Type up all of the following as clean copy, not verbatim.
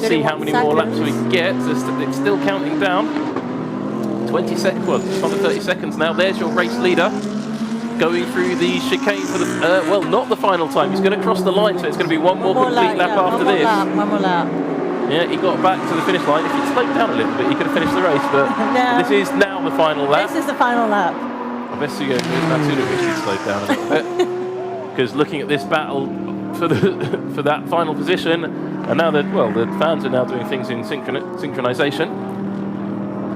See how many more laps we can get. It's still counting down. 20 seconds, well, it's under 30 seconds now. There's your race leader going through the chicane for the, well, not the final time. He's going to cross the line, so it's going to be one more complete lap after this. One more lap. Yeah, he got back to the finish line. If he'd slowed down a little bit, he could have finished the race, but No. this is now the final lap. This is the final lap. I bet Suzuka wish he'd slowed down a little bit. Because looking at this battle for that final position, and now that, well, the fans are now doing things in synchronization.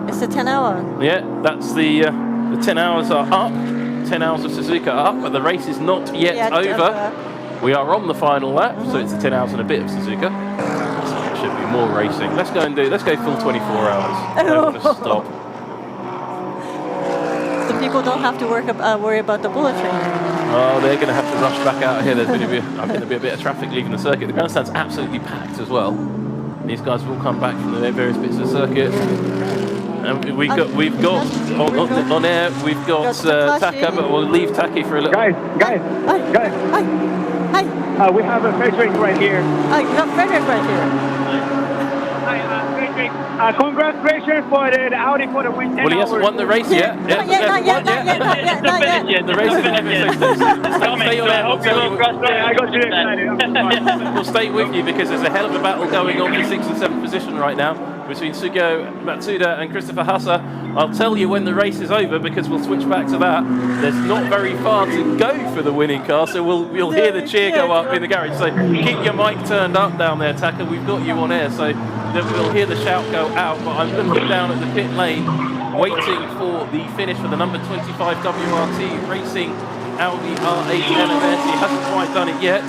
It's the 10 hour. Yeah, that's the 10 hours are up. 10 hours of Suzuka are up, but the race is not yet over. We are on the final lap, so it's the 10 hours and a bit of Suzuka. So there should be more racing. Let's go full 24 hours. I don't want to stop. So people don't have to worry about the bullet train. Oh, they're going to have to rush back out of here. There's going to be a bit of traffic leaving the circuit. The grandstand's absolutely packed as well. These guys will come back from the various bits of the circuit. And we've got on air. We've got Taka, but we'll leave Taki for a little. Guys. Hi. We have a Frederick right here. You have Frederick right here. Hi, Frederick. Congratulations for the Audi for the win. Well, he hasn't won the race yet. Not yet. The race isn't over. Stay on air. I got too excited. We'll stay with you because there's a hell of a battle going on for 6th and 7th position right now between Sugo Matsuda and Christopher Hassa. I'll tell you when the race is over because we'll switch back to that. There's not very far to go for the winning car, so we'll hear the cheer go up in the garage. So keep your mic turned up down there, Taka. We've got you on air, so that we'll hear the shout go out. But I'm looking down at the pit lane, waiting for the finish for the number 25 WRT Racing Audi R8 LMS. He hasn't quite done it yet.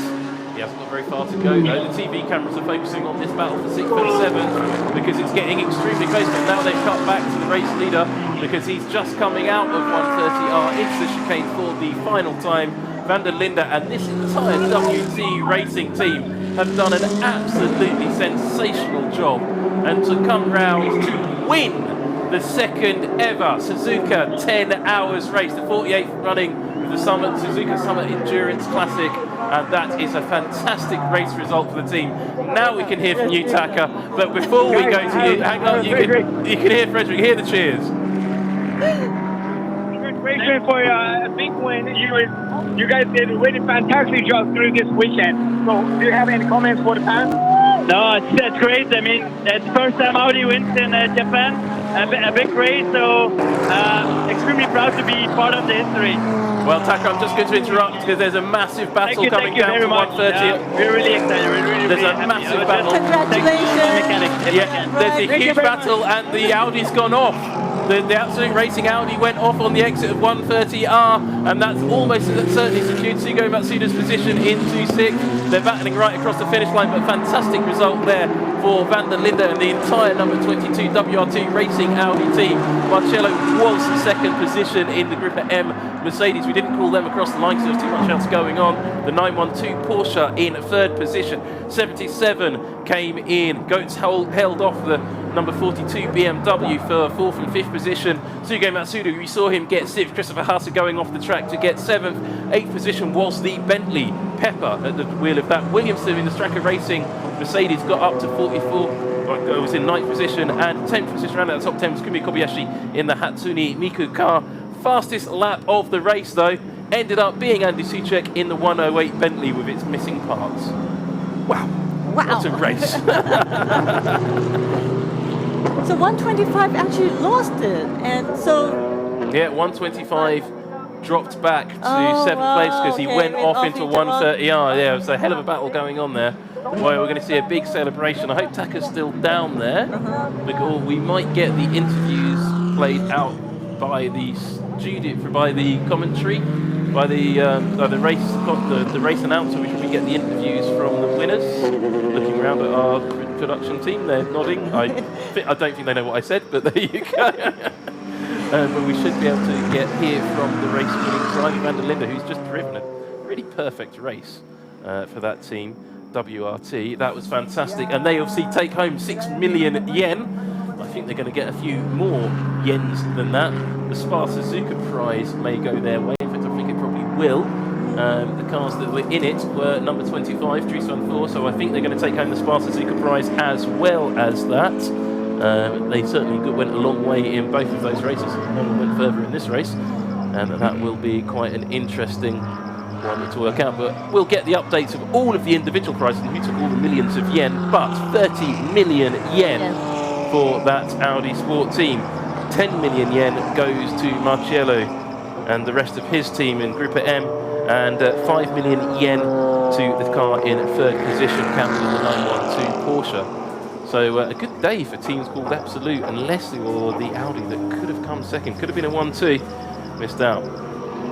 He hasn't got very far to go though. The TV cameras are focusing on this battle for 6th and 7th because it's getting extremely close, but now they've cut back to the race leader because he's just coming out of 130R into the chicane for the final time. Van der Linde and this entire WT Racing team have done an absolutely sensational job, and to come round to win the second ever Suzuka 10 hours race, the 48th running of the Suzuka Summit Endurance Classic. And that is a fantastic race result for the team. Now we can hear from you, Taka. But before we go to you, hang on, you can hear Frederick, hear the cheers. Congratulations for a big win. You guys did a really fantastic job through this weekend. So, do you have any comments for the fans? No, that's great. I mean, it's the first time Audi wins in Japan. A big race, so extremely proud to be part of the history. Well, Taka, I'm just going to interrupt because there's a massive battle coming down to 130. We're really excited. There's a massive battle. Congratulations. Yeah, there's a huge battle, and the Audi's gone off. The Absolute Racing Audi went off on the exit of 130R, and that's almost certainly secured Sugo Matsuda's position into 6th. They're battling right across the finish line, but fantastic result there for Van der Linde and the entire number 22 WR2 Racing Audi team. Marcello was second position in the Group M Mercedes. We didn't call them across the line because there was too much else going on. The 912 Porsche in third position. 77 came in. Goetz held off the number 42 BMW for 4th and 5th position. Sugo Matsuda, we saw him get 6th. Christopher Hassa going off the track to get 7th. 8th position was the Bentley Pepper at the wheel of that. Williamson in the Stracker Racing Mercedes got up to 44. Was in 9th position, and 10th position around at the top 10 was Kumi Kobayashi in the Hatsune Miku car. Fastest lap of the race though ended up being Andy Suchek in the 108 Bentley with its missing parts. Wow. What a race. So 125 actually lost it, and so... Yeah, 125 dropped back to 7th place because he went off into 130R. Yeah, it was a hell of a battle going on there. Boy, we're going to see a big celebration. I hope Taka's still down there because we might get the interviews played out by the studio, by the commentary, by the race announcer. We should get the interviews from the winners. Looking around at our production team, they're nodding. I don't think they know what I said, but there you go. But we should be able to hear from the race winning driver Van der Linde, who's just driven a really perfect race for that team, WRT. That was fantastic, and they obviously take home 6 million yen. I think they're going to get a few more yens than that. The Spa Suzuka prize may go their way. In fact, I think it probably will. The cars that were in it were number 25, Dries van Voor, so I think they're going to take home the Spa Suzuka prize as well as that. They certainly went a long way in both of those races. No one went further in this race, and that will be quite an interesting one to work out. But we'll get the updates of all of the individual prizes and who took all the millions of yen. But 30 million yen for that Audi Sport team. 10 million yen goes to Marcello and the rest of his team in Group M, and 5 million yen to the car in third position, counted in the 912 Porsche. So a good day for teams called Absolute and Leslie, or the Audi that could have come second. Could have been a 1-2, missed out.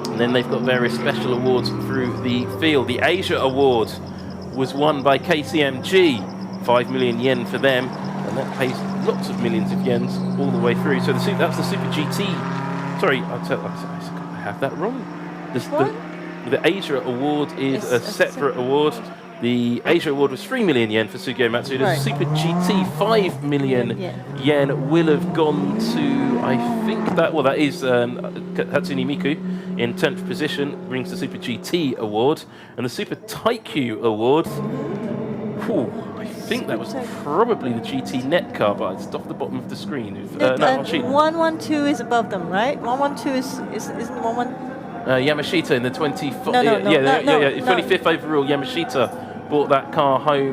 And then they've got various special awards through the field. The Asia Award was won by KCMG, 5 million yen for them, and that pays lots of millions of yens all the way through. So that's the Super GT. Sorry, I have that wrong. The Asia Award is a separate award. The Asia Award was 3 million yen for Sugio Matsuda. Right. Super GT, 5 million yen will have gone to, I think that is Hatsune Miku in 10th position, brings the Super GT Award. And the Super Taikyu Award, I think that was probably the GT Net car, but it's off the bottom of the screen. 112 is above them, right? 112 isn't 112. Yamashita in the 25th 25th overall. Yamashita brought that car home